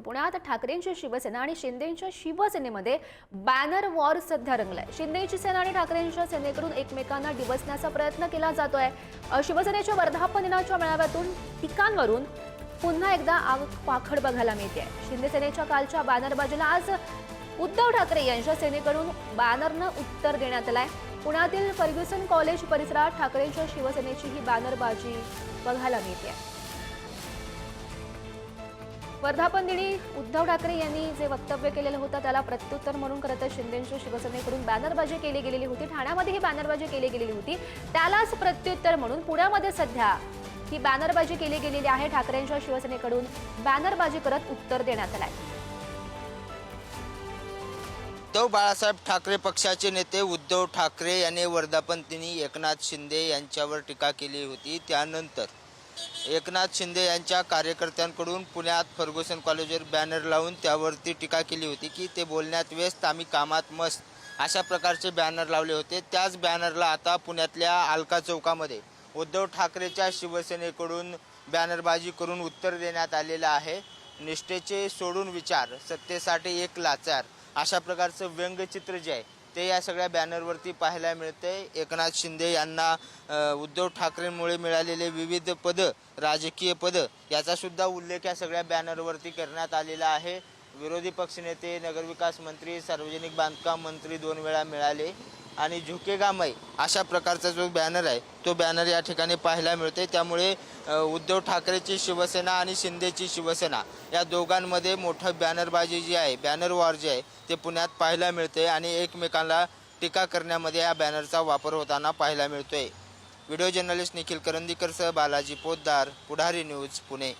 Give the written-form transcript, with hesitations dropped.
पुण्यात ठाकरेंची शिवसेना आणि शिंदेंच्या शिवसेनेमध्ये बॅनर वॉर सध्या रंगलाय। शिंदेची सेना आणि ठाकरेंच्या सेनेकडून एकमेकांना डिवचण्याचा प्रयत्न केला जातोय। शिवसेनेच्या वर्धापन दिनाच्या मेळाव्यातून टीकांवरून पुन्हा एकदा आग पाखड बघायला मिळते। शिंदे सेनेच्या कालच्या बॅनरबाजीला आज उद्धव ठाकरे यांच्या सेनेकडून बॅनरनं उत्तर देण्यात आलंय। पुण्यातील फर्ग्युसन कॉलेज परिसरात ठाकरेंच्या शिवसेनेची ही बॅनरबाजी बघायला मिळते। वर्धापन दिनी उद्धव ठाकरे यांनी जे वक्तव्य केलेलं होतं त्याला प्रत्युत्तर म्हणून खरं तर शिंदेच्या शिवसेनेकडून बॅनरबाजी केली गेलेली होती। ठाण्यामध्ये ही बॅनरबाजी केली गेलेली होती, त्यालाच प्रत्युत्तर म्हणून पुण्यामध्ये सध्या ही बॅनरबाजी केली गेलेली आहे। ठाकरेंच्या शिवसेनेकडून बॅनरबाजी करत उत्तर देण्यात आलंय। उद्धव बाळासाहेब ठाकरे पक्षाचे नेते उद्धव ठाकरे यांनी वर्धापन दिनी एकनाथ शिंदे यांच्यावर टीका केली होती। त्यानंतर एकनाथ शिंदे यांच्या कार्यकर्त्यांकडून पुण्यात फर्ग्युसन कॉलेजवर बॅनर लावून त्यावरती टीका केली होती की ते बोलण्यात व्यस्त, आम्ही कामात मस्त, अशा प्रकारचे बॅनर लावले होते। त्याच बॅनरला आता पुण्यातल्या अलका चौकामध्ये उद्धव ठाकरेच्या शिवसेनेकडून बॅनरबाजी करून उत्तर देण्यात आलेलं आहे। निष्ठेचे सोडून विचार, सत्तेसाठी एक लाचार, अशा प्रकारचं व्यंगचित्र जे आहे ते या सगळ्या बॅनरवरती पाहायला मिळते। एकनाथ शिंदे यांना उद्धव ठाकरेंमुळे मिळालेले विविध पदं, राजकीय पदं, याचा सुद्धा उल्लेख या सगळ्या बॅनरवरती करण्यात आलेला आहे। विरोधी पक्षनेते, नगरविकास मंत्री, सार्वजनिक बांधकाम मंत्री 2 वेळा मिळाले आणि झुकेगा मैं, अशा प्रकारचा जो बॅनर आहे तो बॅनर या ठिकाणी पाहायला मिळते। त्यामुळे उद्धव ठाकरेची शिवसेना आणि शिंदेची शिवसेना या दोघांमध्ये मोठं बॅनरबाजी जी आहे, बॅनर वॉर जे आहे ते पुण्यात पाहायला मिळते आणि एकमेकांना टीका करण्यामध्ये या बॅनरचा वापर होताना पाहायला मिळतोय। व्हिडिओ जर्नलिस्ट निखिल करंदीकरसह बालाजी पोद्दार, पुढारी न्यूज, पुणे।